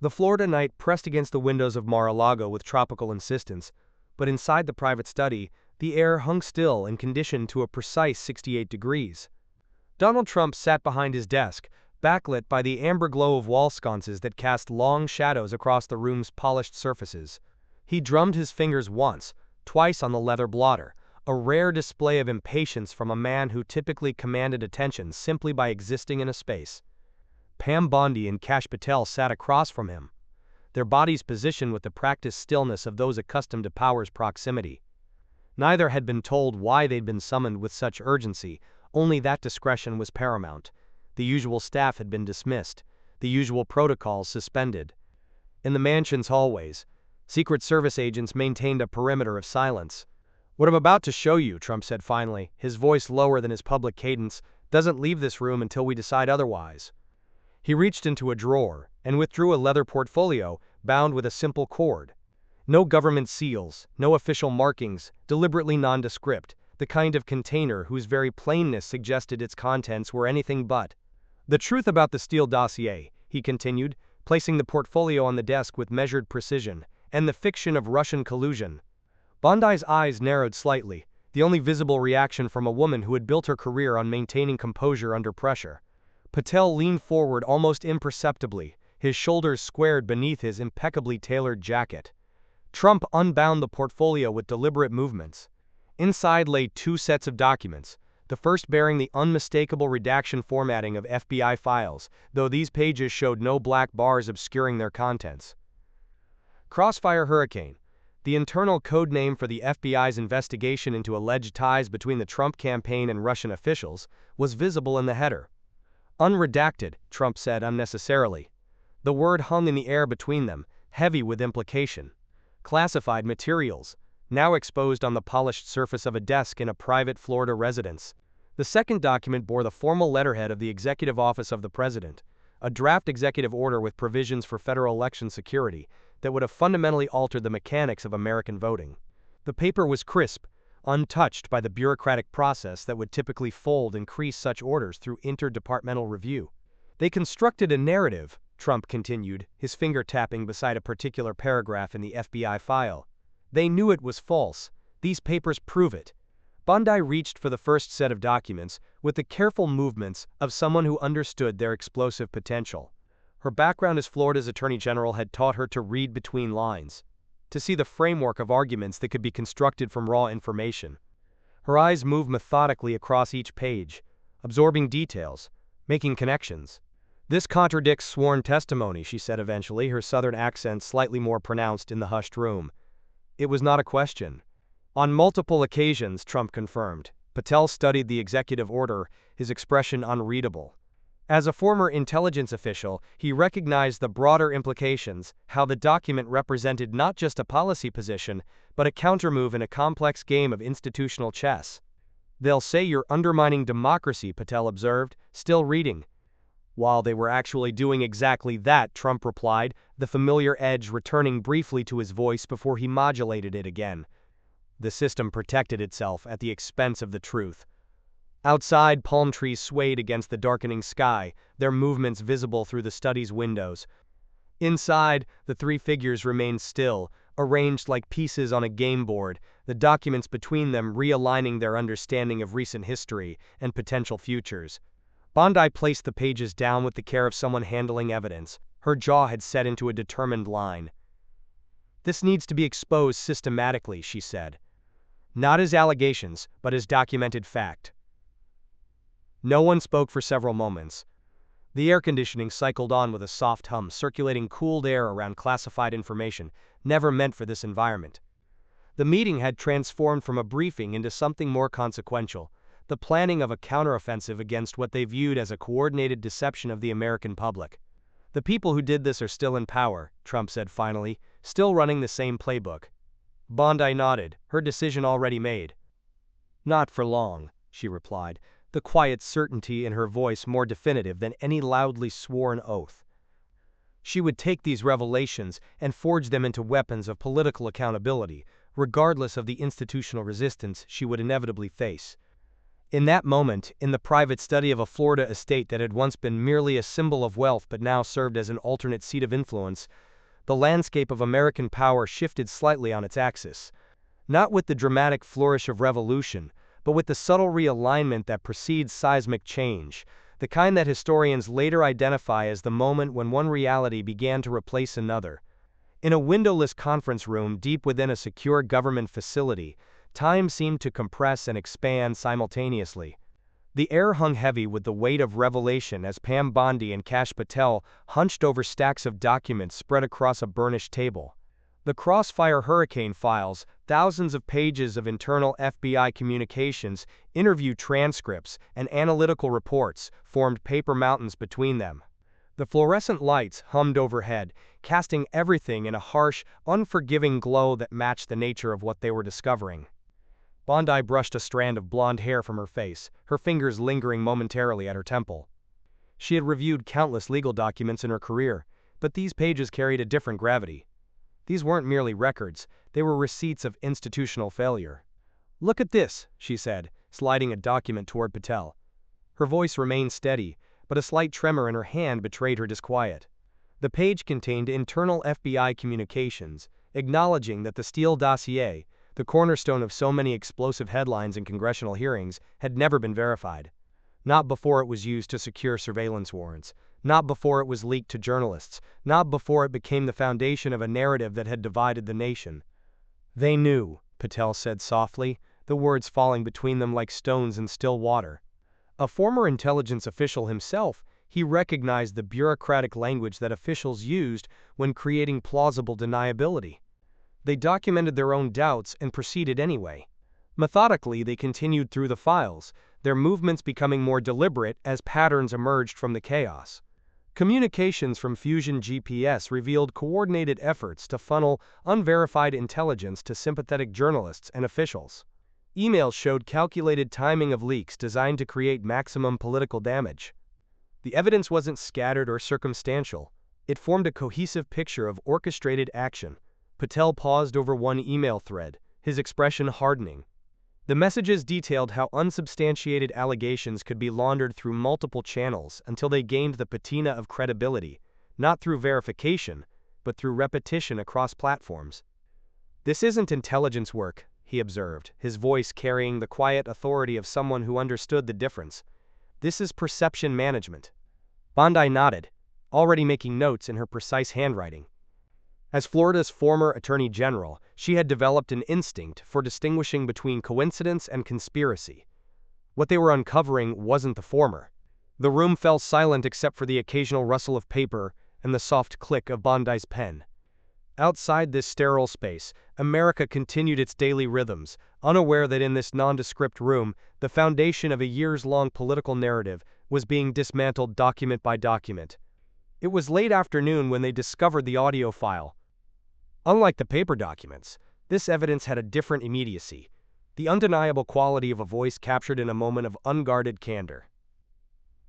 The Florida night pressed against the windows of Mar-a-Lago with tropical insistence, but inside the private study, the air hung still and conditioned to a precise 68 degrees. Donald Trump sat behind his desk, backlit by the amber glow of wall sconces that cast long shadows across the room's polished surfaces. He drummed his fingers once, twice on the leather blotter, a rare display of impatience from a man who typically commanded attention simply by existing in a space. Pam Bondi and Patel sat across from him, their bodies positioned with the practiced stillness of those accustomed to power's proximity. Neither had been told why they'd been summoned with such urgency, only that discretion was paramount. The usual staff had been dismissed, the usual protocols suspended. In the mansion's hallways, Secret Service agents maintained a perimeter of silence. "What I'm about to show you," Trump said finally, his voice lower than his public cadence, "doesn't leave this room until we decide otherwise." He reached into a drawer and withdrew a leather portfolio bound with a simple cord. No government seals, no official markings, deliberately nondescript, the kind of container whose very plainness suggested its contents were anything but. "The truth about the Steele dossier," he continued, placing the portfolio on the desk with measured precision, "and the fiction of Russian collusion." Bondi's eyes narrowed slightly, the only visible reaction from a woman who had built her career on maintaining composure under pressure. Patel leaned forward almost imperceptibly, his shoulders squared beneath his impeccably tailored jacket. Trump unbound the portfolio with deliberate movements. Inside lay 2 sets of documents, the first bearing the unmistakable redaction formatting of FBI files, though these pages showed no black bars obscuring their contents. Crossfire Hurricane, the internal code name for the FBI's investigation into alleged ties between the Trump campaign and Russian officials, was visible in the header. "Unredacted," Trump said unnecessarily. The word hung in the air between them, heavy with implication. Classified materials, now exposed on the polished surface of a desk in a private Florida residence. The second document bore the formal letterhead of the Executive Office of the President, a draft executive order with provisions for federal election security that would have fundamentally altered the mechanics of American voting. The paper was crisp, untouched by the bureaucratic process that would typically fold and crease such orders through interdepartmental review. "They constructed a narrative," Trump continued, his finger tapping beside a particular paragraph in the FBI file. "They knew it was false. These papers prove it." Bondi reached for the first set of documents with the careful movements of someone who understood their explosive potential. Her background as Florida's Attorney General had taught her to read between lines, to see the framework of arguments that could be constructed from raw information. Her eyes moved methodically across each page, absorbing details, making connections. "This contradicts sworn testimony," she said eventually, her southern accent slightly more pronounced in the hushed room. "It was not a question." "On multiple occasions," Trump confirmed. Patel studied the executive order, his expression unreadable. As a former intelligence official, he recognized the broader implications, how the document represented not just a policy position, but a countermove in a complex game of institutional chess. "They'll say you're undermining democracy," Patel observed, still reading. "While they were actually doing exactly that," Trump replied, the familiar edge returning briefly to his voice before he modulated it again. "The system protected itself at the expense of the truth." Outside, palm trees swayed against the darkening sky, their movements visible through the study's windows. Inside, the 3 figures remained still, arranged like pieces on a game board, the documents between them realigning their understanding of recent history and potential futures. Bondi placed the pages down with the care of someone handling evidence. Her jaw had set into a determined line. "This needs to be exposed systematically," she said. "Not as allegations, but as documented fact." No one spoke for several moments. The air conditioning cycled on with a soft hum, circulating cooled air around classified information, never meant for this environment. The meeting had transformed from a briefing into something more consequential, the planning of a counteroffensive against what they viewed as a coordinated deception of the American public. "The people who did this are still in power," Trump said finally, "still running the same playbook." Bondi nodded, her decision already made. "Not for long," she replied, the quiet certainty in her voice more definitive than any loudly sworn oath. She would take these revelations and forge them into weapons of political accountability, regardless of the institutional resistance she would inevitably face. In that moment, in the private study of a Florida estate that had once been merely a symbol of wealth but now served as an alternate seat of influence, the landscape of American power shifted slightly on its axis. Not with the dramatic flourish of revolution, but with the subtle realignment that precedes seismic change, the kind that historians later identify as the moment when one reality began to replace another. In a windowless conference room deep within a secure government facility, time seemed to compress and expand simultaneously. The air hung heavy with the weight of revelation as Bondi and Patel hunched over stacks of documents spread across a burnished table. The Crossfire Hurricane files, thousands of pages of internal FBI communications, interview transcripts, and analytical reports, formed paper mountains between them. The fluorescent lights hummed overhead, casting everything in a harsh, unforgiving glow that matched the nature of what they were discovering. Bondi brushed a strand of blonde hair from her face, her fingers lingering momentarily at her temple. She had reviewed countless legal documents in her career, but these pages carried a different gravity. These weren't merely records, they were receipts of institutional failure. "Look at this," she said, sliding a document toward Patel. Her voice remained steady, but a slight tremor in her hand betrayed her disquiet. The page contained internal FBI communications, acknowledging that the Steele Dossier, the cornerstone of so many explosive headlines in congressional hearings, had never been verified. Not before it was used to secure surveillance warrants, not before it was leaked to journalists, not before it became the foundation of a narrative that had divided the nation. "They knew," Patel said softly, the words falling between them like stones in still water. A former intelligence official himself, he recognized the bureaucratic language that officials used when creating plausible deniability. They documented their own doubts and proceeded anyway. Methodically, they continued through the files, their movements becoming more deliberate as patterns emerged from the chaos. Communications from Fusion GPS revealed coordinated efforts to funnel unverified intelligence to sympathetic journalists and officials. Emails showed calculated timing of leaks designed to create maximum political damage. The evidence wasn't scattered or circumstantial. It formed a cohesive picture of orchestrated action. Patel paused over one email thread, his expression hardening. The messages detailed how unsubstantiated allegations could be laundered through multiple channels until they gained the patina of credibility, not through verification, but through repetition across platforms. "This isn't intelligence work," he observed, his voice carrying the quiet authority of someone who understood the difference. "This is perception management." Bondi nodded, already making notes in her precise handwriting. As Florida's former Attorney General, she had developed an instinct for distinguishing between coincidence and conspiracy. What they were uncovering wasn't the former. The room fell silent except for the occasional rustle of paper and the soft click of Bondi's pen. Outside this sterile space, America continued its daily rhythms, unaware that in this nondescript room, the foundation of a years-long political narrative was being dismantled document by document. It was late afternoon when they discovered the audio file. Unlike the paper documents, this evidence had a different immediacy, the undeniable quality of a voice captured in a moment of unguarded candor.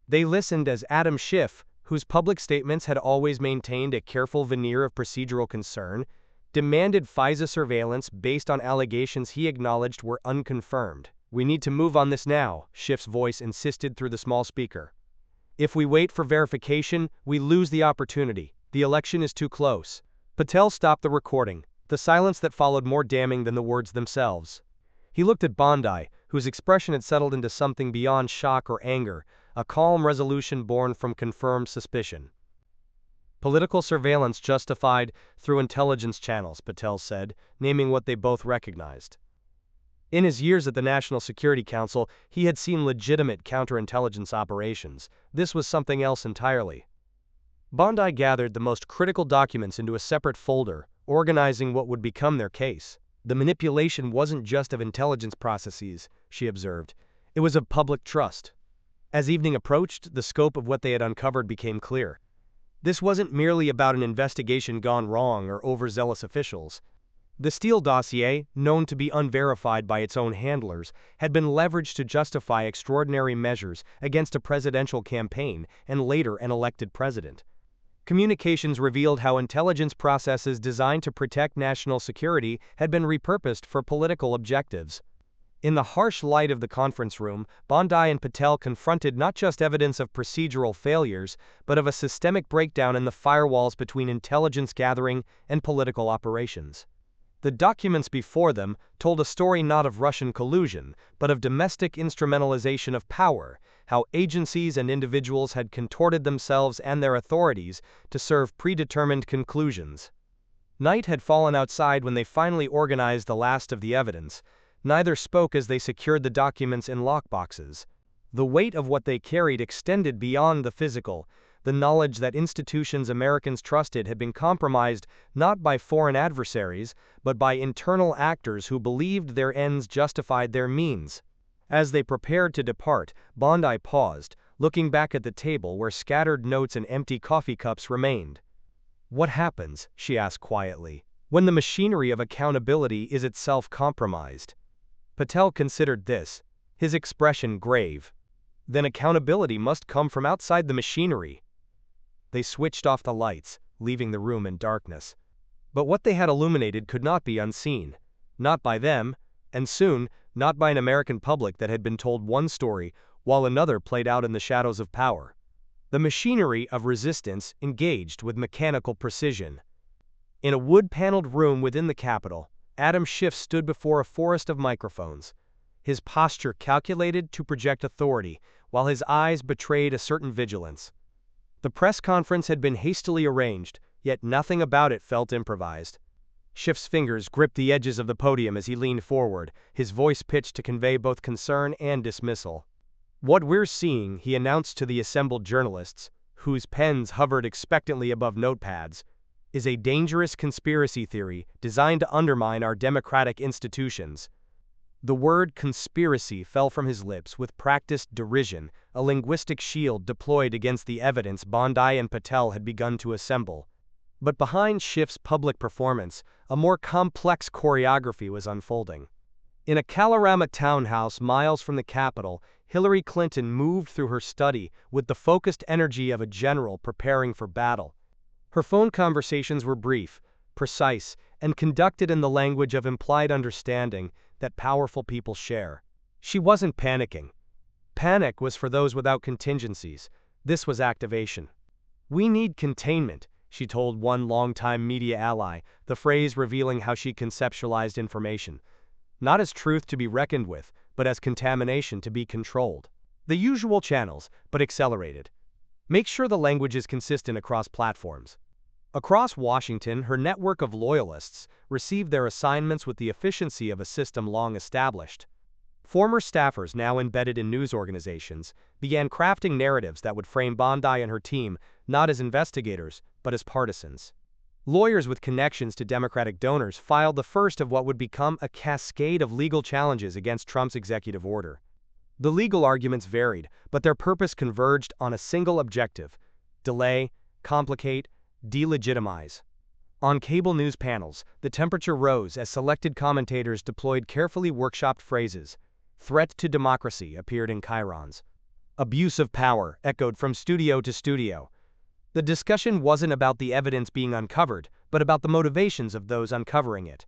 They listened as Adam Schiff, whose public statements had always maintained a careful veneer of procedural concern, demanded FISA surveillance based on allegations he acknowledged were unconfirmed. "We need to move on this now," Schiff's voice insisted through the small speaker. "If we wait for verification, we lose the opportunity. The election is too close." Patel stopped the recording, the silence that followed more damning than the words themselves. He looked at Bondi, whose expression had settled into something beyond shock or anger, a calm resolution born from confirmed suspicion. "Political surveillance justified through intelligence channels," Patel said, naming what they both recognized. In his years at the National Security Council, he had seen legitimate counterintelligence operations. This was something else entirely. Bondi gathered the most critical documents into a separate folder, organizing what would become their case. The manipulation wasn't just of intelligence processes, she observed. It was of public trust. As evening approached, the scope of what they had uncovered became clear. This wasn't merely about an investigation gone wrong or overzealous officials. The Steele Dossier, known to be unverified by its own handlers, had been leveraged to justify extraordinary measures against a presidential campaign and later an elected president. Communications revealed how intelligence processes designed to protect national security had been repurposed for political objectives. In the harsh light of the conference room, Bondi and Patel confronted not just evidence of procedural failures, but of a systemic breakdown in the firewalls between intelligence gathering and political operations. The documents before them told a story not of Russian collusion, but of domestic instrumentalization of power, how agencies and individuals had contorted themselves and their authorities to serve predetermined conclusions. Night had fallen outside when they finally organized the last of the evidence. Neither spoke as they secured the documents in lockboxes. The weight of what they carried extended beyond the physical. The knowledge that institutions Americans trusted had been compromised not by foreign adversaries, but by internal actors who believed their ends justified their means. As they prepared to depart, Bondi paused, looking back at the table where scattered notes and empty coffee cups remained. "What happens," she asked quietly, "when the machinery of accountability is itself compromised?" Patel considered this, his expression grave. "Then accountability must come from outside the machinery." They switched off the lights, leaving the room in darkness. But what they had illuminated could not be unseen. Not by them, and soon, not by an American public that had been told one story while another played out in the shadows of power. The machinery of resistance engaged with mechanical precision. In a wood-paneled room within the Capitol, Adam Schiff stood before a forest of microphones. His posture calculated to project authority, while his eyes betrayed a certain vigilance. The press conference had been hastily arranged, yet nothing about it felt improvised. Schiff's fingers gripped the edges of the podium as he leaned forward, his voice pitched to convey both concern and dismissal. "What we're seeing," he announced to the assembled journalists, whose pens hovered expectantly above notepads, "is a dangerous conspiracy theory designed to undermine our democratic institutions." The word conspiracy fell from his lips with practiced derision, a linguistic shield deployed against the evidence Bondi and Patel had begun to assemble. But behind Schiff's public performance, a more complex choreography was unfolding. In a Kalorama townhouse miles from the Capitol, Hillary Clinton moved through her study with the focused energy of a general preparing for battle. Her phone conversations were brief, precise, and conducted in the language of implied understanding that powerful people share. She wasn't panicking. Panic was for those without contingencies. This was activation. "We need containment," she told one longtime media ally, the phrase revealing how she conceptualized information. Not as truth to be reckoned with, but as contamination to be controlled. The usual channels, but accelerated. Make sure the language is consistent across platforms. Across Washington, her network of loyalists received their assignments with the efficiency of a system long established. Former staffers now embedded in news organizations began crafting narratives that would frame Bondi and her team not as investigators, but as partisans. Lawyers with connections to Democratic donors filed the first of what would become a cascade of legal challenges against Trump's executive order. The legal arguments varied, but their purpose converged on a single objective: delay, complicate, delegitimize. On cable news panels, the temperature rose as selected commentators deployed carefully workshopped phrases. Threat to democracy appeared in chyrons. Abuse of power echoed from studio to studio. The discussion wasn't about the evidence being uncovered, but about the motivations of those uncovering it.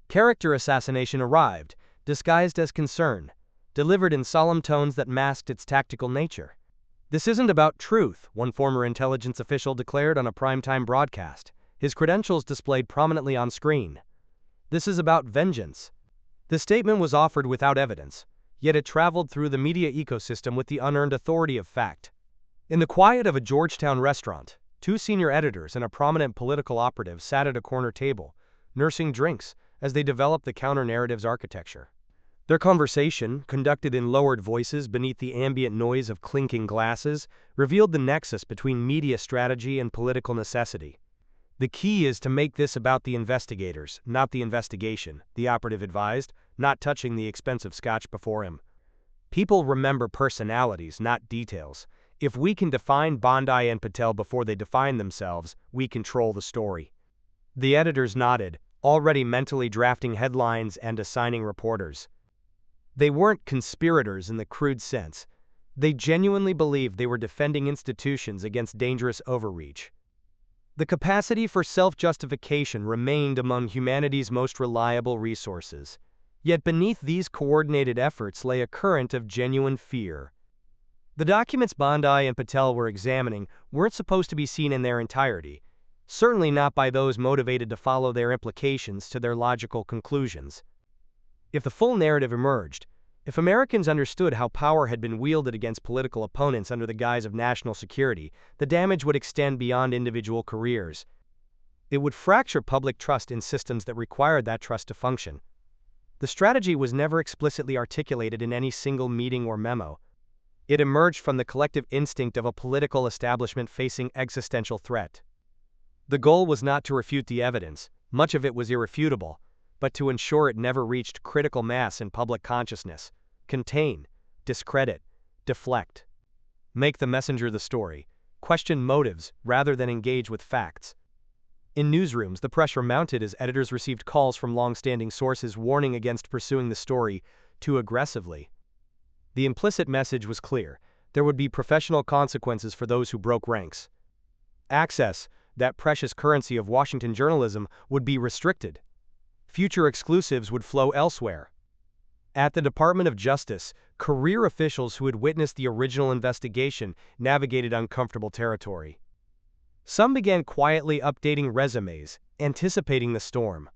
Character assassination arrived, disguised as concern, delivered in solemn tones that masked its tactical nature. "This isn't about truth," one former intelligence official declared on a primetime broadcast, his credentials displayed prominently on screen. "This is about vengeance." The statement was offered without evidence, yet it traveled through the media ecosystem with the unearned authority of fact. In the quiet of a Georgetown restaurant, two senior editors and a prominent political operative sat at a corner table, nursing drinks as they developed the counter-narrative's architecture. Their conversation, conducted in lowered voices beneath the ambient noise of clinking glasses, revealed the nexus between media strategy and political necessity. "The key is to make this about the investigators, not the investigation," the operative advised, not touching the expensive scotch before him. "People remember personalities, not details. If we can define Bondi and Patel before they define themselves, we control the story." The editors nodded, already mentally drafting headlines and assigning reporters. They weren't conspirators in the crude sense. They genuinely believed they were defending institutions against dangerous overreach. The capacity for self-justification remained among humanity's most reliable resources. Yet beneath these coordinated efforts lay a current of genuine fear. The documents Bondi and Patel were examining weren't supposed to be seen in their entirety, certainly not by those motivated to follow their implications to their logical conclusions. If the full narrative emerged, if Americans understood how power had been wielded against political opponents under the guise of national security, the damage would extend beyond individual careers. It would fracture public trust in systems that required that trust to function. The strategy was never explicitly articulated in any single meeting or memo. It emerged from the collective instinct of a political establishment facing existential threat. The goal was not to refute the evidence, much of it was irrefutable, but to ensure it never reached critical mass in public consciousness. Contain, discredit, deflect. Make the messenger the story. Question motives rather than engage with facts. In newsrooms, the pressure mounted as editors received calls from long-standing sources warning against pursuing the story too aggressively. The implicit message was clear: there would be professional consequences for those who broke ranks. Access, that precious currency of Washington journalism, would be restricted. Future exclusives would flow elsewhere. At the Department of Justice, career officials who had witnessed the original investigation navigated uncomfortable territory. Some began quietly updating resumes, anticipating the storm.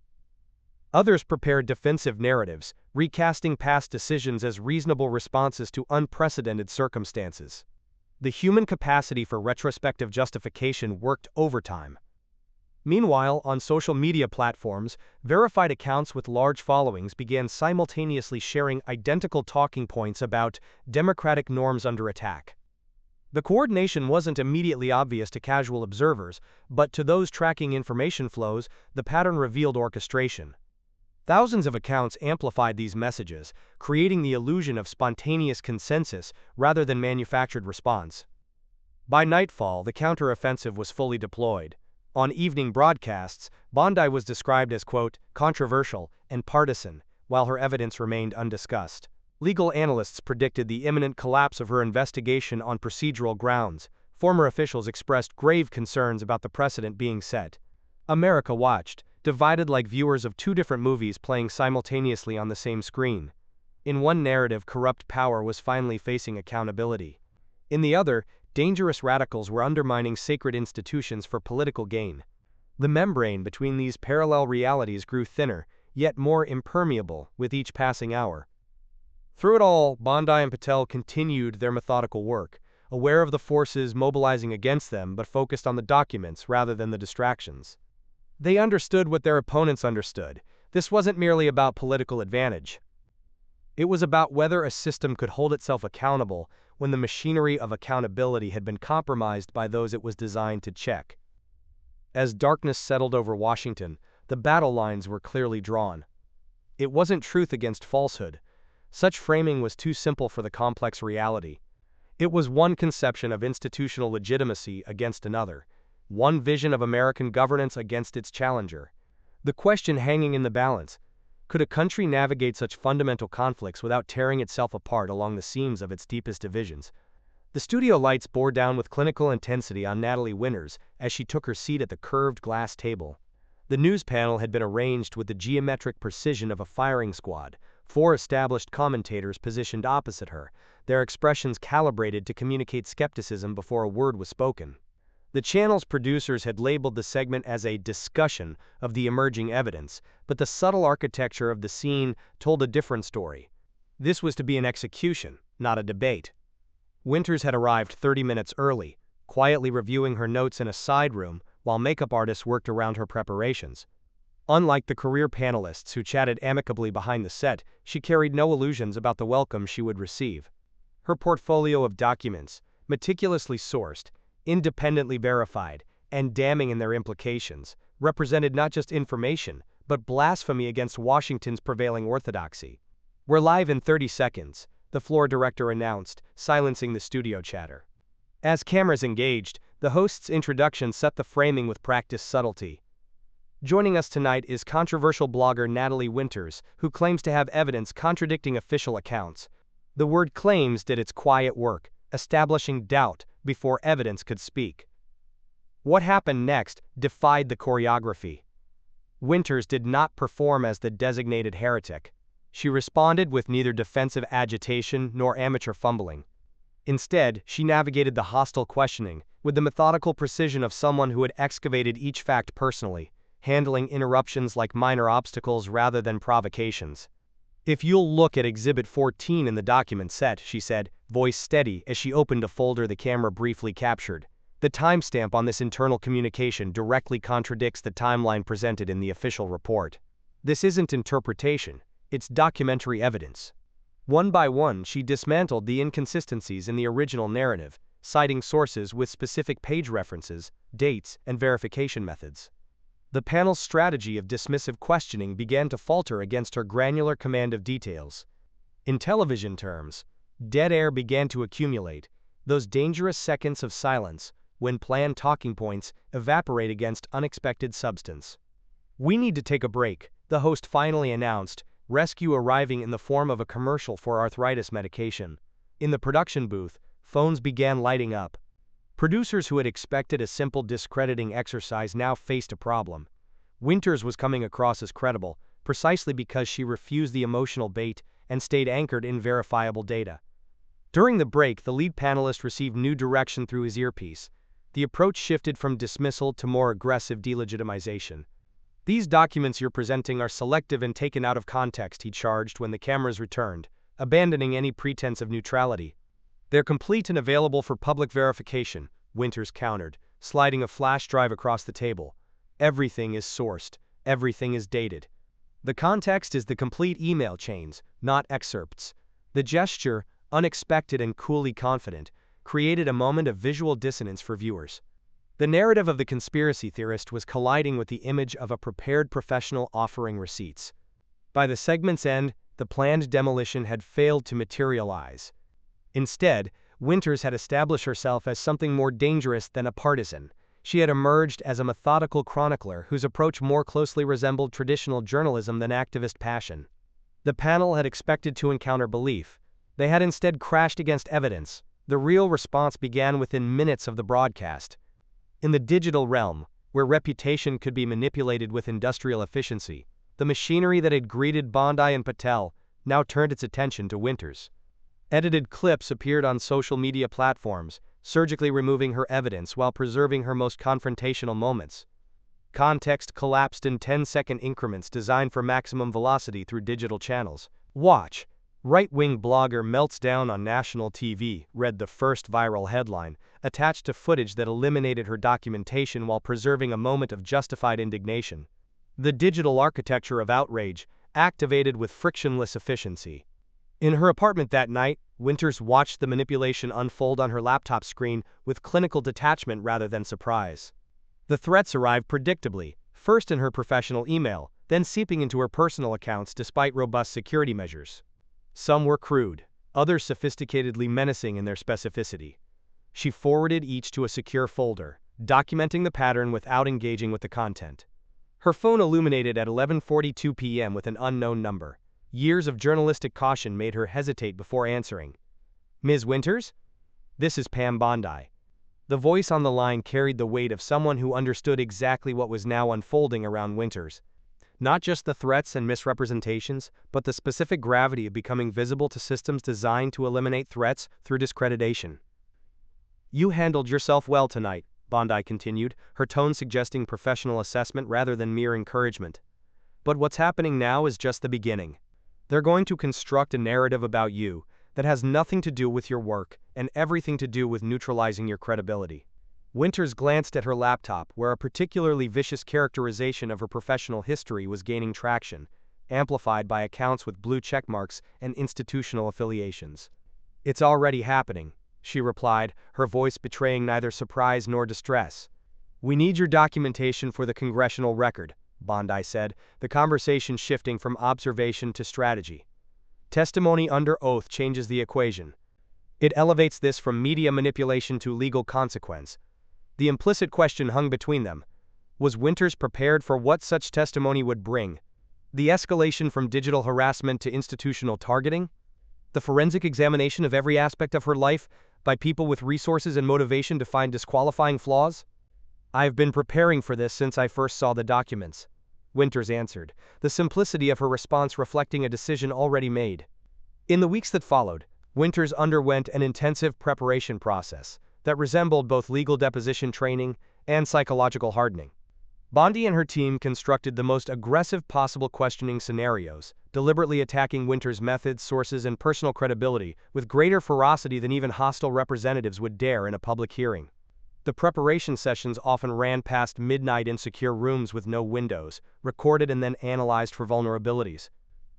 Others prepared defensive narratives, recasting past decisions as reasonable responses to unprecedented circumstances. The human capacity for retrospective justification worked overtime. Meanwhile, on social media platforms, verified accounts with large followings began simultaneously sharing identical talking points about democratic norms under attack. The coordination wasn't immediately obvious to casual observers, but to those tracking information flows, the pattern revealed orchestration. Thousands of accounts amplified these messages, creating the illusion of spontaneous consensus rather than manufactured response. By nightfall, the counteroffensive was fully deployed. On evening broadcasts, Bondi was described as, quote, controversial and partisan, while her evidence remained undiscussed. Legal analysts predicted the imminent collapse of her investigation on procedural grounds. Former officials expressed grave concerns about the precedent being set. America watched, divided like viewers of two different movies playing simultaneously on the same screen. In one narrative, corrupt power was finally facing accountability. In the other, dangerous radicals were undermining sacred institutions for political gain. The membrane between these parallel realities grew thinner, yet more impermeable, with each passing hour. Through it all, Bondi and Patel continued their methodical work, aware of the forces mobilizing against them but focused on the documents rather than the distractions. They understood what their opponents understood. This wasn't merely about political advantage. It was about whether a system could hold itself accountable when the machinery of accountability had been compromised by those it was designed to check. As darkness settled over Washington, the battle lines were clearly drawn. It wasn't truth against falsehood. Such framing was too simple for the complex reality. It was one conception of institutional legitimacy against another, one vision of American governance against its challenger. The question hanging in the balance: could a country navigate such fundamental conflicts without tearing itself apart along the seams of its deepest divisions? The studio lights bore down with clinical intensity on Natalie Winters as she took her seat at the curved glass table. The news panel had been arranged with the geometric precision of a firing squad, 4 established commentators positioned opposite her, their expressions calibrated to communicate skepticism before a word was spoken. The channel's producers had labeled the segment as a discussion of the emerging evidence, but the subtle architecture of the scene told a different story. This was to be an execution, not a debate. Winters had arrived 30 minutes early, quietly reviewing her notes in a side room while makeup artists worked around her preparations. Unlike the career panelists who chatted amicably behind the set, she carried no illusions about the welcome she would receive. Her portfolio of documents, meticulously sourced, independently verified, and damning in their implications, represented not just information, but blasphemy against Washington's prevailing orthodoxy. "We're live in 30 seconds, the floor director announced, silencing the studio chatter. As cameras engaged, the host's introduction set the framing with practiced subtlety. Joining us tonight is controversial blogger Natalie Winters, who claims to have evidence contradicting official accounts. The word claims did its quiet work, establishing doubt before evidence could speak. What happened next defied the choreography. Winters did not perform as the designated heretic. She responded with neither defensive agitation nor amateur fumbling. Instead, she navigated the hostile questioning with the methodical precision of someone who had excavated each fact personally, handling interruptions like minor obstacles rather than provocations. "If you'll look at Exhibit 14 in the document set," she said, voice steady as she opened a folder the camera briefly captured. "The timestamp on this internal communication directly contradicts the timeline presented in the official report. This isn't interpretation, it's documentary evidence." One by one, she dismantled the inconsistencies in the original narrative, citing sources with specific page references, dates, and verification methods. The panel's strategy of dismissive questioning began to falter against her granular command of details. In television terms, dead air began to accumulate, those dangerous seconds of silence, when planned talking points evaporate against unexpected substance. "We need to take a break," the host finally announced, rescue arriving in the form of a commercial for arthritis medication. In the production booth, phones began lighting up. Producers who had expected a simple discrediting exercise now faced a problem. Winters was coming across as credible, precisely because she refused the emotional bait and stayed anchored in verifiable data. During the break, the lead panelist received new direction through his earpiece. The approach shifted from dismissal to more aggressive delegitimization. "These documents you're presenting are selective and taken out of context," he charged when the cameras returned, abandoning any pretense of neutrality. "They're complete and available for public verification," Winters countered, sliding a flash drive across the table. "Everything is sourced, everything is dated. The context is the complete email chains, not excerpts." The gesture, unexpected and coolly confident, created a moment of visual dissonance for viewers. The narrative of the conspiracy theorist was colliding with the image of a prepared professional offering receipts. By the segment's end, the planned demolition had failed to materialize. Instead, Winters had established herself as something more dangerous than a partisan. She had emerged as a methodical chronicler whose approach more closely resembled traditional journalism than activist passion. The panel had expected to encounter belief. They had instead crashed against evidence. The real response began within minutes of the broadcast. In the digital realm, where reputation could be manipulated with industrial efficiency, the machinery that had greeted Bondi and Patel now turned its attention to Winters. Edited clips appeared on social media platforms, surgically removing her evidence while preserving her most confrontational moments. Context collapsed in 10-second increments designed for maximum velocity through digital channels. "Watch. Right-wing blogger melts down on national TV," read the first viral headline, attached to footage that eliminated her documentation while preserving a moment of justified indignation. The digital architecture of outrage, activated with frictionless efficiency. In her apartment that night, Winters watched the manipulation unfold on her laptop screen with clinical detachment rather than surprise. The threats arrived predictably, first in her professional email, then seeping into her personal accounts despite robust security measures. Some were crude, others sophisticatedly menacing in their specificity. She forwarded each to a secure folder, documenting the pattern without engaging with the content. Her phone illuminated at 11:42 p.m. with an unknown number. Years of journalistic caution made her hesitate before answering. "Ms. Winters? This is Pam Bondi." The voice on the line carried the weight of someone who understood exactly what was now unfolding around Winters. Not just the threats and misrepresentations, but the specific gravity of becoming visible to systems designed to eliminate threats through discreditation. "You handled yourself well tonight," Bondi continued, her tone suggesting professional assessment rather than mere encouragement. "But what's happening now is just the beginning. They're going to construct a narrative about you that has nothing to do with your work and everything to do with neutralizing your credibility." Winters glanced at her laptop, where a particularly vicious characterization of her professional history was gaining traction, amplified by accounts with blue checkmarks and institutional affiliations. "It's already happening," she replied, her voice betraying neither surprise nor distress. "We need your documentation for the Congressional record," Bondi said, the conversation shifting from observation to strategy. "Testimony under oath changes the equation. It elevates this from media manipulation to legal consequence." The implicit question hung between them. Was Winters prepared for what such testimony would bring? The escalation from digital harassment to institutional targeting? The forensic examination of every aspect of her life by people with resources and motivation to find disqualifying flaws? "I've been preparing for this since I first saw the documents." Winters answered, the simplicity of her response reflecting a decision already made. In the weeks that followed, Winters underwent an intensive preparation process that resembled both legal deposition training and psychological hardening. Bondi and her team constructed the most aggressive possible questioning scenarios, deliberately attacking Winters' methods, sources, and personal credibility with greater ferocity than even hostile representatives would dare in a public hearing. The preparation sessions often ran past midnight in secure rooms with no windows, recorded and then analyzed for vulnerabilities.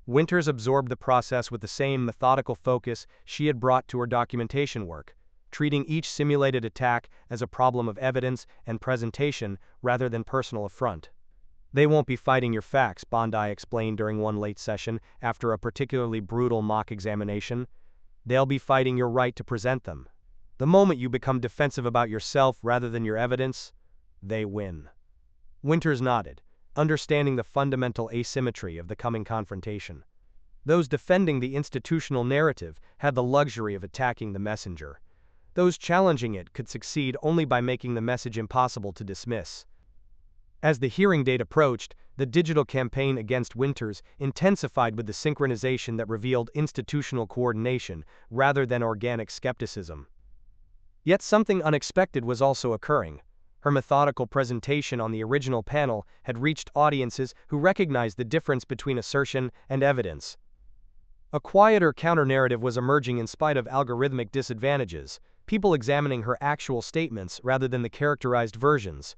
Winters absorbed the process with the same methodical focus she had brought to her documentation work, treating each simulated attack as a problem of evidence and presentation rather than personal affront. They won't be fighting your facts, Bondi explained during one late session after a particularly brutal mock examination. They'll be fighting your right to present them. The moment you become defensive about yourself rather than your evidence, they win. Winters nodded, understanding the fundamental asymmetry of the coming confrontation. Those defending the institutional narrative had the luxury of attacking the messenger. Those challenging it could succeed only by making the message impossible to dismiss. As the hearing date approached, the digital campaign against Winters intensified with the synchronization that revealed institutional coordination rather than organic skepticism. Yet something unexpected was also occurring. Her methodical presentation on the original panel had reached audiences who recognized the difference between assertion and evidence. A quieter counter-narrative was emerging in spite of algorithmic disadvantages, people examining her actual statements rather than the characterized versions.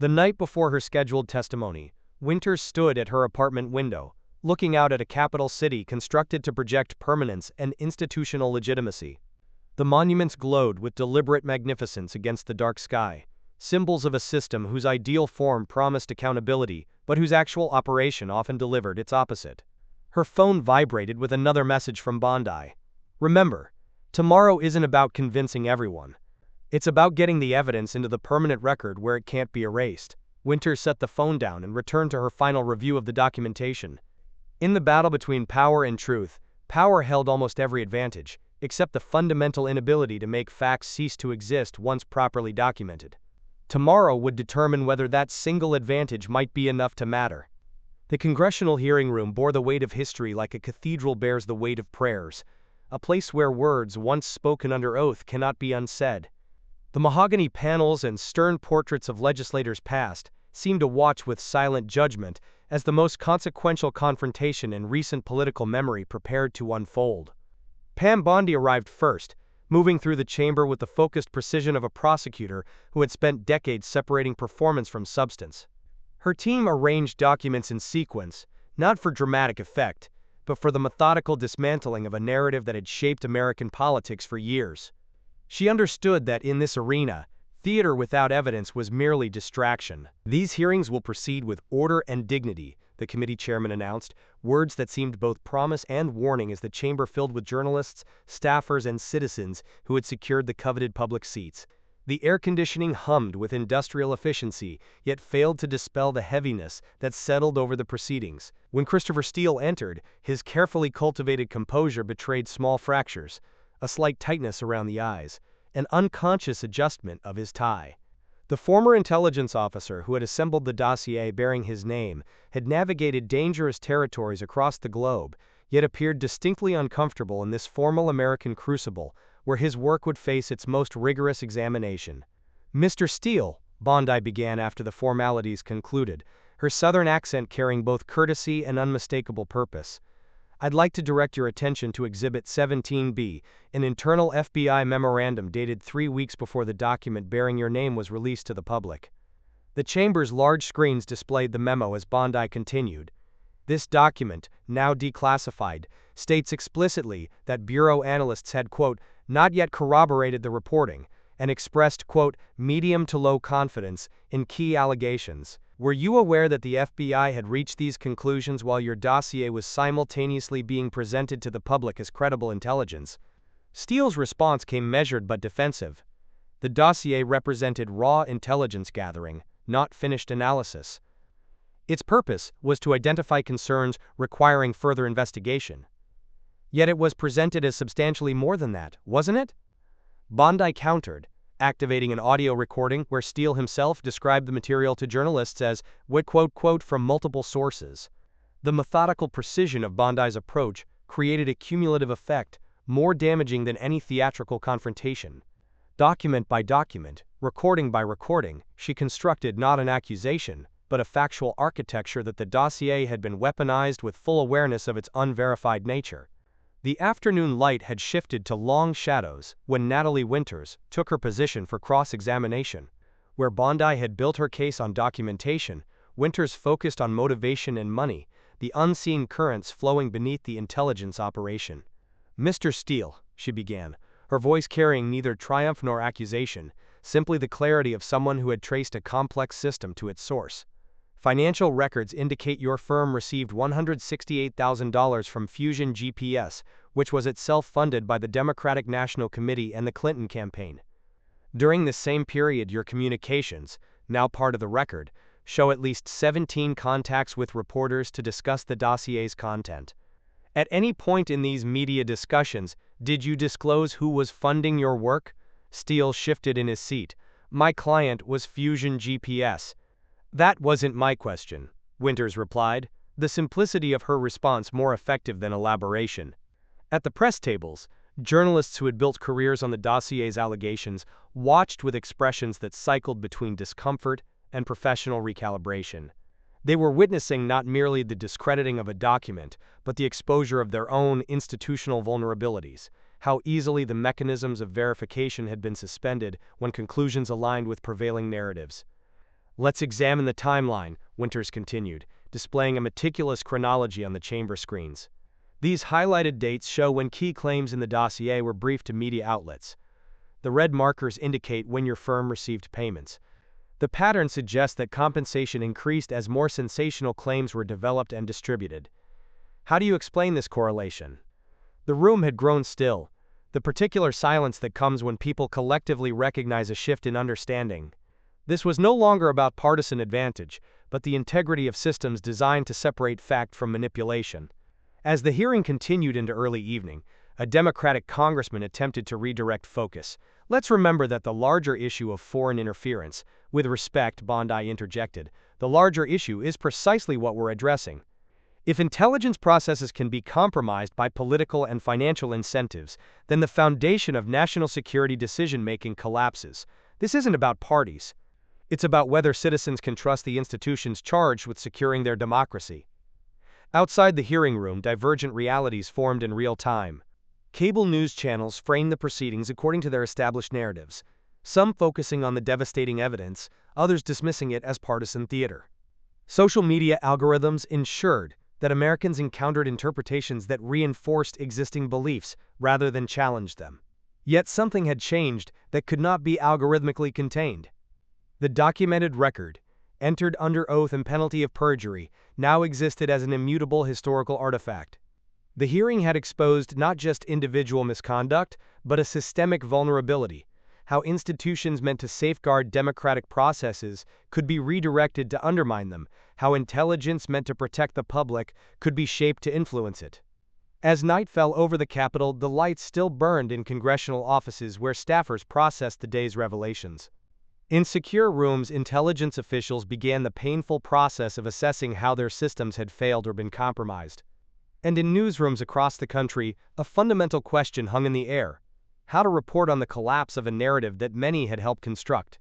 The night before her scheduled testimony, Winters stood at her apartment window, looking out at a capital city constructed to project permanence and institutional legitimacy. The monuments glowed with deliberate magnificence against the dark sky, symbols of a system whose ideal form promised accountability, but whose actual operation often delivered its opposite. Her phone vibrated with another message from Bondi. Remember, tomorrow isn't about convincing everyone. It's about getting the evidence into the permanent record where it can't be erased. Winters set the phone down and returned to her final review of the documentation. In the battle between power and truth, power held almost every advantage, except the fundamental inability to make facts cease to exist once properly documented. Tomorrow would determine whether that single advantage might be enough to matter. The Congressional hearing room bore the weight of history like a cathedral bears the weight of prayers, a place where words once spoken under oath cannot be unsaid. The mahogany panels and stern portraits of legislators past seemed to watch with silent judgment as the most consequential confrontation in recent political memory prepared to unfold. Pam Bondi arrived first, moving through the chamber with the focused precision of a prosecutor who had spent decades separating performance from substance. Her team arranged documents in sequence, not for dramatic effect, but for the methodical dismantling of a narrative that had shaped American politics for years. She understood that in this arena, theater without evidence was merely distraction. These hearings will proceed with order and dignity, the committee chairman announced, words that seemed both promise and warning as the chamber filled with journalists, staffers, and citizens who had secured the coveted public seats. The air conditioning hummed with industrial efficiency, yet failed to dispel the heaviness that settled over the proceedings. When Christopher Steele entered, his carefully cultivated composure betrayed small fractures, a slight tightness around the eyes, an unconscious adjustment of his tie. The former intelligence officer who had assembled the dossier bearing his name had navigated dangerous territories across the globe, yet appeared distinctly uncomfortable in this formal American crucible, where his work would face its most rigorous examination. Mr. Steele, Bondi began after the formalities concluded, her southern accent carrying both courtesy and unmistakable purpose. I'd like to direct your attention to Exhibit 17B, an internal FBI memorandum dated 3 weeks before the document bearing your name was released to the public. The chamber's large screens displayed the memo as Bondi continued. This document, now declassified, states explicitly that Bureau analysts had, quote, not yet corroborated the reporting, and expressed, quote, medium to low confidence in key allegations. Were you aware that the FBI had reached these conclusions while your dossier was simultaneously being presented to the public as credible intelligence? Steele's response came measured but defensive. The dossier represented raw intelligence gathering, not finished analysis. Its purpose was to identify concerns requiring further investigation. Yet it was presented as substantially more than that, wasn't it? Bondi countered, activating an audio recording where Steele himself described the material to journalists as, quote, from multiple sources. The methodical precision of Bondi's approach created a cumulative effect, more damaging than any theatrical confrontation. Document by document, recording by recording, she constructed not an accusation, but a factual architecture that the dossier had been weaponized with full awareness of its unverified nature. The afternoon light had shifted to long shadows when Natalie Winters took her position for cross-examination. Where Bondi had built her case on documentation, Winters focused on motivation and money, the unseen currents flowing beneath the intelligence operation. "Mr. Steele," she began, her voice carrying neither triumph nor accusation, simply the clarity of someone who had traced a complex system to its source. "Financial records indicate your firm received $168,000 from Fusion GPS, which was itself funded by the Democratic National Committee and the Clinton campaign. During this same period, your communications, now part of the record, show at least 17 contacts with reporters to discuss the dossier's content. At any point in these media discussions, did you disclose who was funding your work?" Steele shifted in his seat. "My client was Fusion GPS." "That wasn't my question," Winters replied, the simplicity of her response more effective than elaboration. At the press tables, journalists who had built careers on the dossier's allegations watched with expressions that cycled between discomfort and professional recalibration. They were witnessing not merely the discrediting of a document, but the exposure of their own institutional vulnerabilities, how easily the mechanisms of verification had been suspended when conclusions aligned with prevailing narratives. "Let's examine the timeline," Winters continued, displaying a meticulous chronology on the chamber screens. "These highlighted dates show when key claims in the dossier were briefed to media outlets. The red markers indicate when your firm received payments. The pattern suggests that compensation increased as more sensational claims were developed and distributed. How do you explain this correlation?" The room had grown still, the particular silence that comes when people collectively recognize a shift in understanding. This was no longer about partisan advantage, but the integrity of systems designed to separate fact from manipulation. As the hearing continued into early evening, a Democratic congressman attempted to redirect focus. "Let's remember that the larger issue of foreign interference," with respect, Bondi interjected, "the larger issue is precisely what we're addressing. If intelligence processes can be compromised by political and financial incentives, then the foundation of national security decision-making collapses. This isn't about parties. It's about whether citizens can trust the institutions charged with securing their democracy." Outside the hearing room, divergent realities formed in real time. Cable news channels framed the proceedings according to their established narratives, some focusing on the devastating evidence, others dismissing it as partisan theater. Social media algorithms ensured that Americans encountered interpretations that reinforced existing beliefs rather than challenged them. Yet something had changed that could not be algorithmically contained. The documented record, entered under oath and penalty of perjury, now existed as an immutable historical artifact. The hearing had exposed not just individual misconduct, but a systemic vulnerability, how institutions meant to safeguard democratic processes could be redirected to undermine them, how intelligence meant to protect the public could be shaped to influence it. As night fell over the Capitol, the lights still burned in congressional offices where staffers processed the day's revelations. In secure rooms, intelligence officials began the painful process of assessing how their systems had failed or been compromised. And in newsrooms across the country, a fundamental question hung in the air: how to report on the collapse of a narrative that many had helped construct.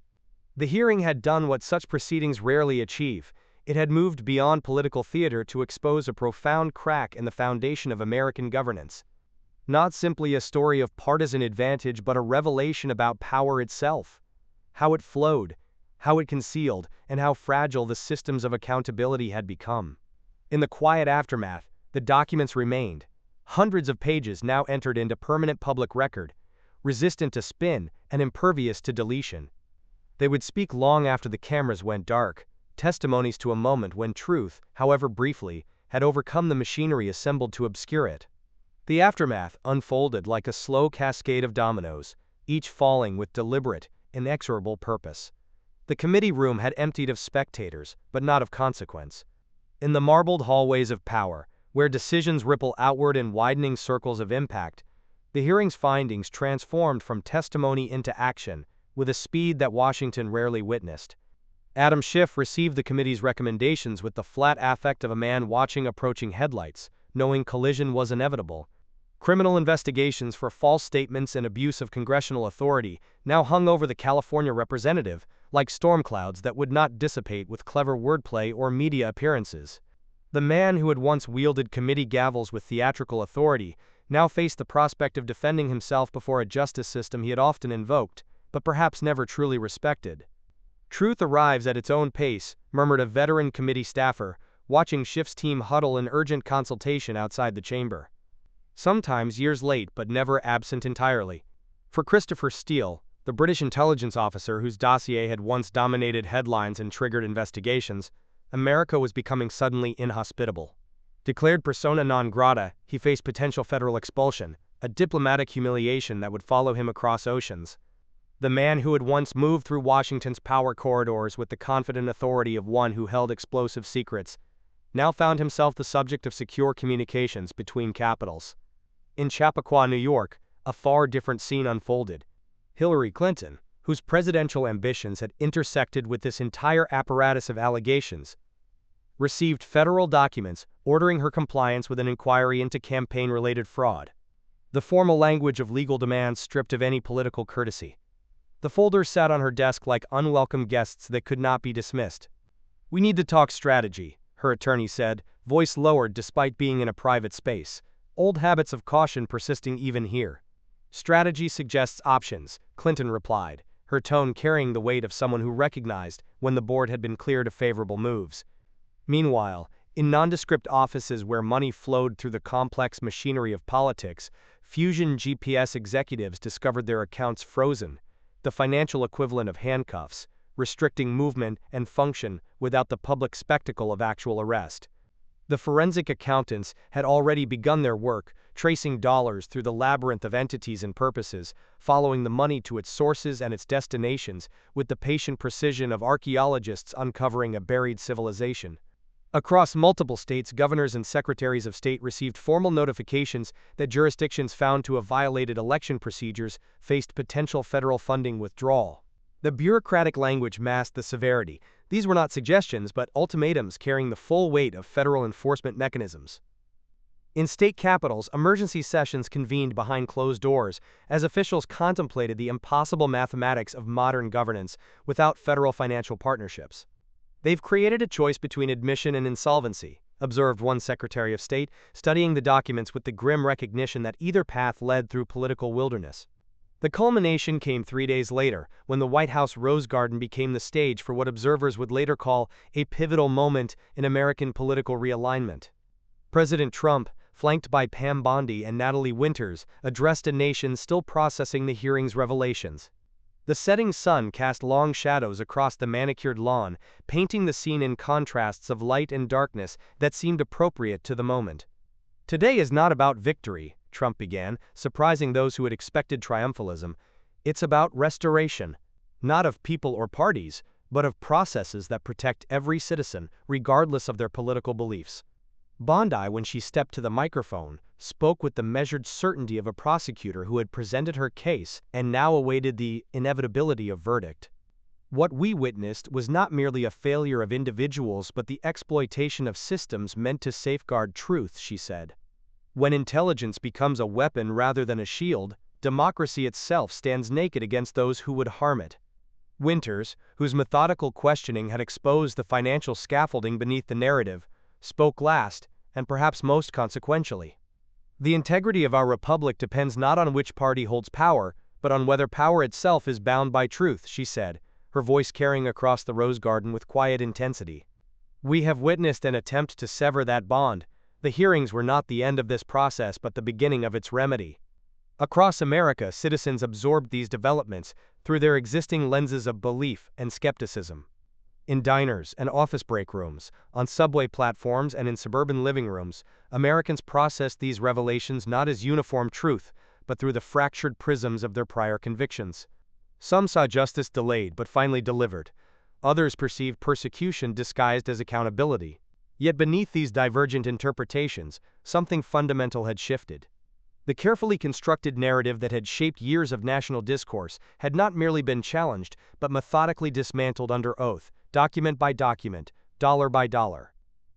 The hearing had done what such proceedings rarely achieve. It had moved beyond political theater to expose a profound crack in the foundation of American governance. Not simply a story of partisan advantage, but a revelation about power itself. How it flowed, how it concealed, and how fragile the systems of accountability had become. In the quiet aftermath, the documents remained, hundreds of pages now entered into permanent public record, resistant to spin and impervious to deletion. They would speak long after the cameras went dark, testimonies to a moment when truth, however briefly, had overcome the machinery assembled to obscure it. The aftermath unfolded like a slow cascade of dominoes, each falling with deliberate, inexorable purpose. The committee room had emptied of spectators, but not of consequence. In the marbled hallways of power, where decisions ripple outward in widening circles of impact, the hearing's findings transformed from testimony into action, with a speed that Washington rarely witnessed. Adam Schiff received the committee's recommendations with the flat affect of a man watching approaching headlights, knowing collision was inevitable. Criminal investigations for false statements and abuse of congressional authority now hung over the California representative, like storm clouds that would not dissipate with clever wordplay or media appearances. The man who had once wielded committee gavels with theatrical authority now faced the prospect of defending himself before a justice system he had often invoked, but perhaps never truly respected. "Truth arrives at its own pace," murmured a veteran committee staffer, watching Schiff's team huddle in urgent consultation outside the chamber. Sometimes years late but never absent entirely. For Christopher Steele, the British intelligence officer whose dossier had once dominated headlines and triggered investigations, America was becoming suddenly inhospitable. Declared persona non grata, he faced potential federal expulsion, a diplomatic humiliation that would follow him across oceans. The man who had once moved through Washington's power corridors with the confident authority of one who held explosive secrets, now found himself the subject of secure communications between capitals. In Chappaqua, New York, a far different scene unfolded. Hillary Clinton, whose presidential ambitions had intersected with this entire apparatus of allegations, received federal documents ordering her compliance with an inquiry into campaign-related fraud. The formal language of legal demands stripped of any political courtesy. The folders sat on her desk like unwelcome guests that could not be dismissed. "We need to talk strategy," her attorney said, voice lowered despite being in a private space. Old habits of caution persisting even here. "Strategy suggests options," Clinton replied, her tone carrying the weight of someone who recognized when the board had been cleared of favorable moves. Meanwhile, in nondescript offices where money flowed through the complex machinery of politics, Fusion GPS executives discovered their accounts frozen, the financial equivalent of handcuffs, restricting movement and function without the public spectacle of actual arrest. The forensic accountants had already begun their work, tracing dollars through the labyrinth of entities and purposes, following the money to its sources and its destinations with the patient precision of archaeologists uncovering a buried civilization. Across multiple states, governors and secretaries of state received formal notifications that jurisdictions found to have violated election procedures faced potential federal funding withdrawal. The bureaucratic language masked the severity. These were not suggestions but ultimatums carrying the full weight of federal enforcement mechanisms. In state capitals, emergency sessions convened behind closed doors as officials contemplated the impossible mathematics of modern governance without federal financial partnerships. "They've created a choice between admission and insolvency," observed one Secretary of State, studying the documents with the grim recognition that either path led through political wilderness. The culmination came 3 days later, when the White House Rose Garden became the stage for what observers would later call a pivotal moment in American political realignment. President Trump, flanked by Bondi and Natalie Winters, addressed a nation still processing the hearing's revelations. The setting sun cast long shadows across the manicured lawn, painting the scene in contrasts of light and darkness that seemed appropriate to the moment. "Today is not about victory," Trump began, surprising those who had expected triumphalism. "It's about restoration. Not of people or parties, but of processes that protect every citizen, regardless of their political beliefs." Bondi, when she stepped to the microphone, spoke with the measured certainty of a prosecutor who had presented her case and now awaited the inevitability of verdict. "What we witnessed was not merely a failure of individuals but the exploitation of systems meant to safeguard truth," she said. "When intelligence becomes a weapon rather than a shield, democracy itself stands naked against those who would harm it." Winters, whose methodical questioning had exposed the financial scaffolding beneath the narrative, spoke last, and perhaps most consequentially. "The integrity of our republic depends not on which party holds power, but on whether power itself is bound by truth," she said, her voice carrying across the Rose Garden with quiet intensity. "We have witnessed an attempt to sever that bond. The hearings were not the end of this process but the beginning of its remedy." Across America, citizens absorbed these developments through their existing lenses of belief and skepticism. In diners and office break rooms, on subway platforms and in suburban living rooms, Americans processed these revelations not as uniform truth, but through the fractured prisms of their prior convictions. Some saw justice delayed but finally delivered. Others perceived persecution disguised as accountability. Yet beneath these divergent interpretations, something fundamental had shifted. The carefully constructed narrative that had shaped years of national discourse had not merely been challenged, but methodically dismantled under oath, document by document, dollar by dollar.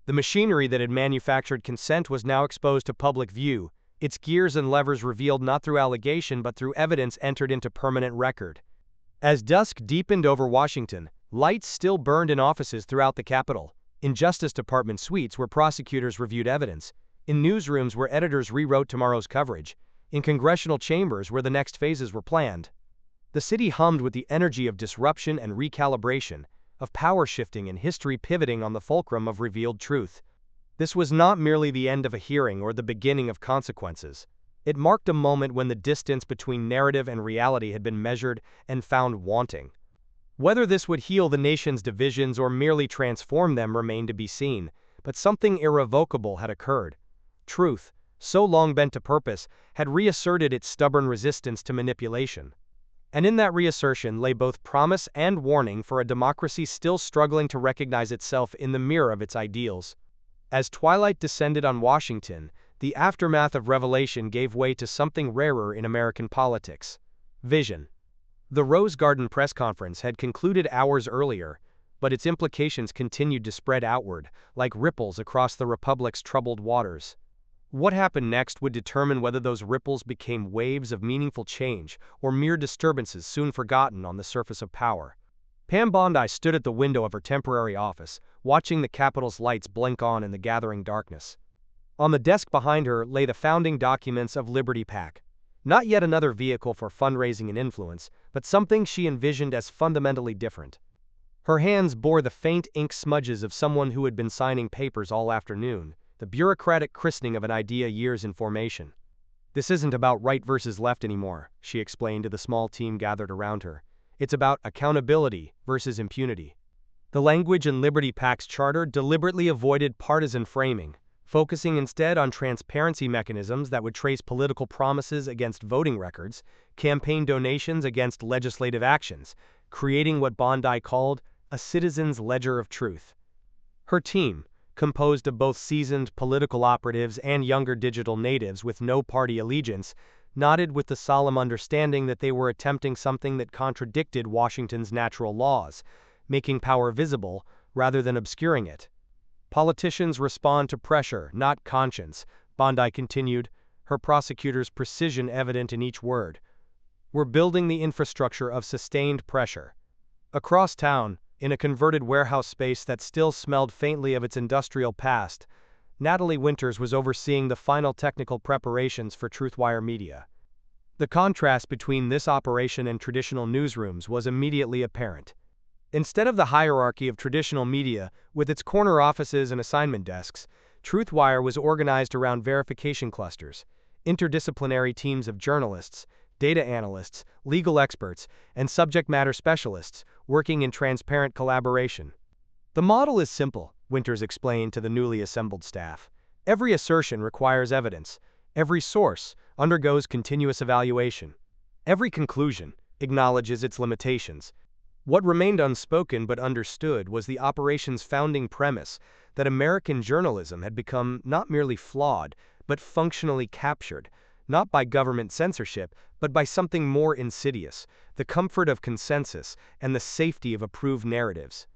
The machinery that had manufactured consent was now exposed to public view, its gears and levers revealed not through allegation but through evidence entered into permanent record. As dusk deepened over Washington, lights still burned in offices throughout the Capitol, in Justice Department suites where prosecutors reviewed evidence, in newsrooms where editors rewrote tomorrow's coverage, in congressional chambers where the next phases were planned. The city hummed with the energy of disruption and recalibration, of power shifting and history pivoting on the fulcrum of revealed truth. This was not merely the end of a hearing or the beginning of consequences. It marked a moment when the distance between narrative and reality had been measured and found wanting. Whether this would heal the nation's divisions or merely transform them remained to be seen, but something irrevocable had occurred. Truth, so long bent to purpose, had reasserted its stubborn resistance to manipulation. And in that reassertion lay both promise and warning for a democracy still struggling to recognize itself in the mirror of its ideals. As twilight descended on Washington, the aftermath of revelation gave way to something rarer in American politics: vision. The Rose Garden press conference had concluded hours earlier, but its implications continued to spread outward, like ripples across the Republic's troubled waters. What happened next would determine whether those ripples became waves of meaningful change or mere disturbances soon forgotten on the surface of power. Pam Bondi stood at the window of her temporary office, watching the Capitol's lights blink on in the gathering darkness. On the desk behind her lay the founding documents of Liberty PAC. Not yet another vehicle for fundraising and influence, but something she envisioned as fundamentally different. Her hands bore the faint ink smudges of someone who had been signing papers all afternoon, the bureaucratic christening of an idea years in formation. "This isn't about right versus left anymore," she explained to the small team gathered around her. "It's about accountability versus impunity." The language in Liberty PAC's charter deliberately avoided partisan framing, focusing instead on transparency mechanisms that would trace political promises against voting records, campaign donations against legislative actions, creating what Bondi called a citizen's ledger of truth. Her team, composed of both seasoned political operatives and younger digital natives with no party allegiance, nodded with the solemn understanding that they were attempting something that contradicted Washington's natural laws, making power visible rather than obscuring it. "Politicians respond to pressure, not conscience," Bondi continued, her prosecutor's precision evident in each word. "We're building the infrastructure of sustained pressure." Across town, in a converted warehouse space that still smelled faintly of its industrial past, Natalie Winters was overseeing the final technical preparations for Truthwire Media. The contrast between this operation and traditional newsrooms was immediately apparent. Instead of the hierarchy of traditional media, with its corner offices and assignment desks, Truthwire was organized around verification clusters, interdisciplinary teams of journalists, data analysts, legal experts, and subject matter specialists working in transparent collaboration. "The model is simple," Winters explained to the newly assembled staff. "Every assertion requires evidence. Every source undergoes continuous evaluation. Every conclusion acknowledges its limitations." What remained unspoken but understood was the operation's founding premise that American journalism had become not merely flawed, but functionally captured, not by government censorship, but by something more insidious: the comfort of consensus and the safety of approved narratives.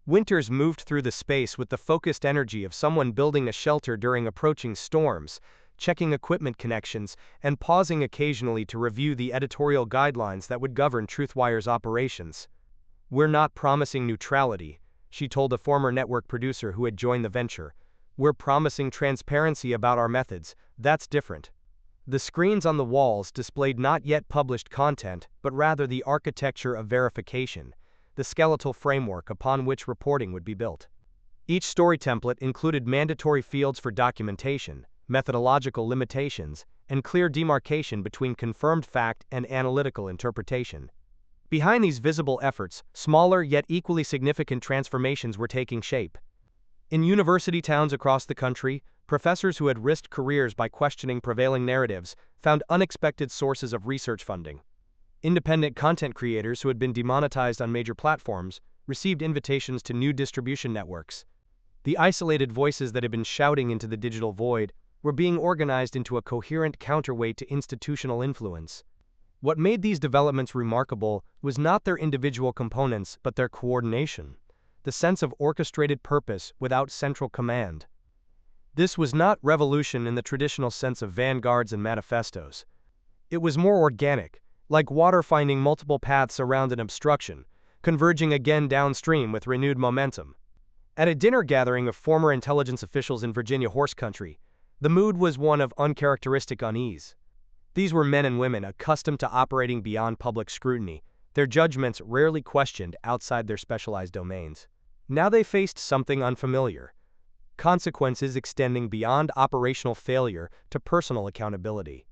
Winters moved through the space with the focused energy of someone building a shelter during approaching storms, checking equipment connections, and pausing occasionally to review the editorial guidelines that would govern Truthwire's operations. "We're not promising neutrality," she told a former network producer who had joined the venture. "We're promising transparency about our methods. That's different." The screens on the walls displayed not yet published content, but rather the architecture of verification, the skeletal framework upon which reporting would be built. Each story template included mandatory fields for documentation, methodological limitations, and clear demarcation between confirmed fact and analytical interpretation. Behind these visible efforts, smaller yet equally significant transformations were taking shape. In university towns across the country, professors who had risked careers by questioning prevailing narratives found unexpected sources of research funding. Independent content creators who had been demonetized on major platforms received invitations to new distribution networks. The isolated voices that had been shouting into the digital void were being organized into a coherent counterweight to institutional influence. What made these developments remarkable was not their individual components but their coordination, the sense of orchestrated purpose without central command. This was not revolution in the traditional sense of vanguards and manifestos. It was more organic, like water finding multiple paths around an obstruction, converging again downstream with renewed momentum. At a dinner gathering of former intelligence officials in Virginia horse country, the mood was one of uncharacteristic unease. These were men and women accustomed to operating beyond public scrutiny, their judgments rarely questioned outside their specialized domains. Now they faced something unfamiliar, consequences extending beyond operational failure to personal accountability.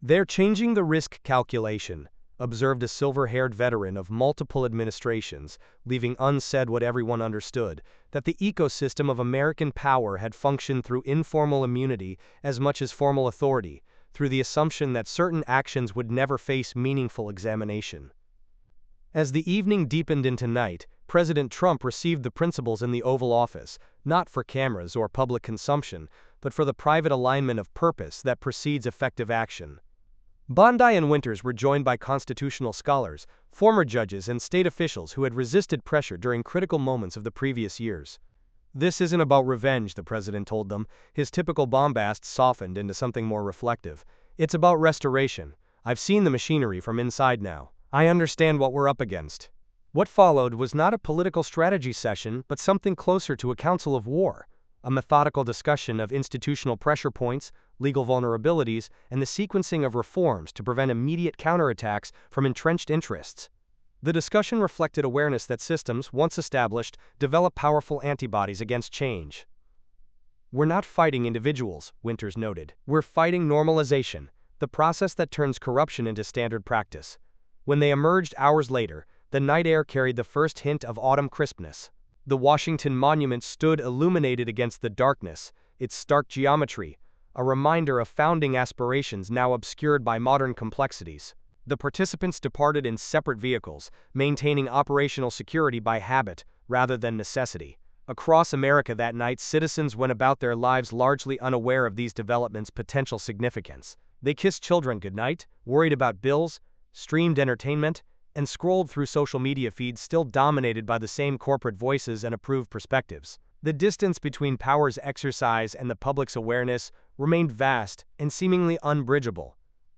"They're changing the risk calculation," observed a silver-haired veteran of multiple administrations, leaving unsaid what everyone understood, that the ecosystem of American power had functioned through informal immunity as much as formal authority, through the assumption that certain actions would never face meaningful examination. As the evening deepened into night, President Trump received the principals in the Oval Office, not for cameras or public consumption, but for the private alignment of purpose that precedes effective action. Bondi and Winters were joined by constitutional scholars, former judges and state officials who had resisted pressure during critical moments of the previous years. "This isn't about revenge," the president told them, his typical bombast softened into something more reflective. "It's about restoration. I've seen the machinery from inside now. I understand what we're up against." What followed was not a political strategy session but something closer to a council of war, a methodical discussion of institutional pressure points, legal vulnerabilities, and the sequencing of reforms to prevent immediate counterattacks from entrenched interests. The discussion reflected awareness that systems, once established, develop powerful antibodies against change. "We're not fighting individuals," Winters noted. "We're fighting normalization, the process that turns corruption into standard practice." When they emerged hours later, the night air carried the first hint of autumn crispness. The Washington Monument stood illuminated against the darkness, its stark geometry, a reminder of founding aspirations now obscured by modern complexities. The participants departed in separate vehicles, maintaining operational security by habit rather than necessity. Across America that night, citizens went about their lives largely unaware of these developments' potential significance. They kissed children goodnight, worried about bills, streamed entertainment, and scrolled through social media feeds still dominated by the same corporate voices and approved perspectives. The distance between power's exercise and the public's awareness remained vast and seemingly unbridgeable.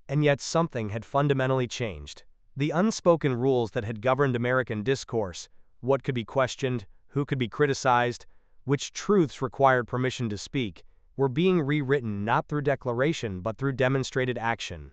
And yet something had fundamentally changed. The unspoken rules that had governed American discourse, what could be questioned, who could be criticized, which truths required permission to speak, were being rewritten not through declaration but through demonstrated action.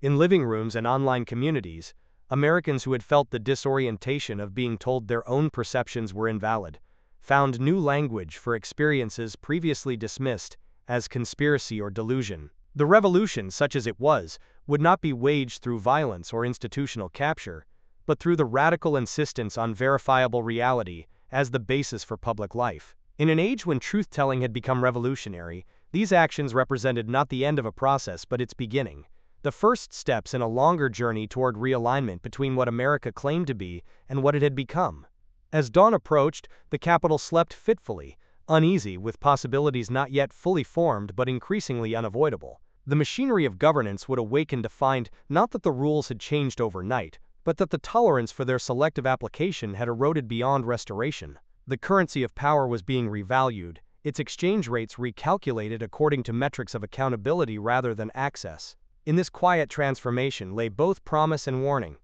In living rooms and online communities, Americans who had felt the disorientation of being told their own perceptions were invalid found new language for experiences previously dismissed as conspiracy or delusion. The revolution, such as it was, would not be waged through violence or institutional capture, but through the radical insistence on verifiable reality as the basis for public life. In an age when truth-telling had become revolutionary, these actions represented not the end of a process but its beginning, the first steps in a longer journey toward realignment between what America claimed to be and what it had become. As dawn approached, the Capitol slept fitfully, uneasy with possibilities not yet fully formed but increasingly unavoidable. The machinery of governance would awaken to find not that the rules had changed overnight, but that the tolerance for their selective application had eroded beyond restoration. The currency of power was being revalued, its exchange rates recalculated according to metrics of accountability rather than access. In this quiet transformation lay both promise and warning.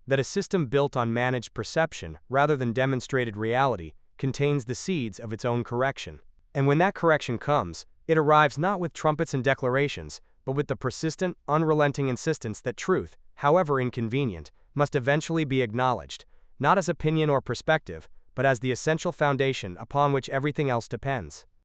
That a system built on managed perception rather than demonstrated reality contains the seeds of its own correction. And when that correction comes, it arrives not with trumpets and declarations, but with the persistent, unrelenting insistence that truth, however inconvenient, must eventually be acknowledged, not as opinion or perspective, but as the essential foundation upon which everything else depends.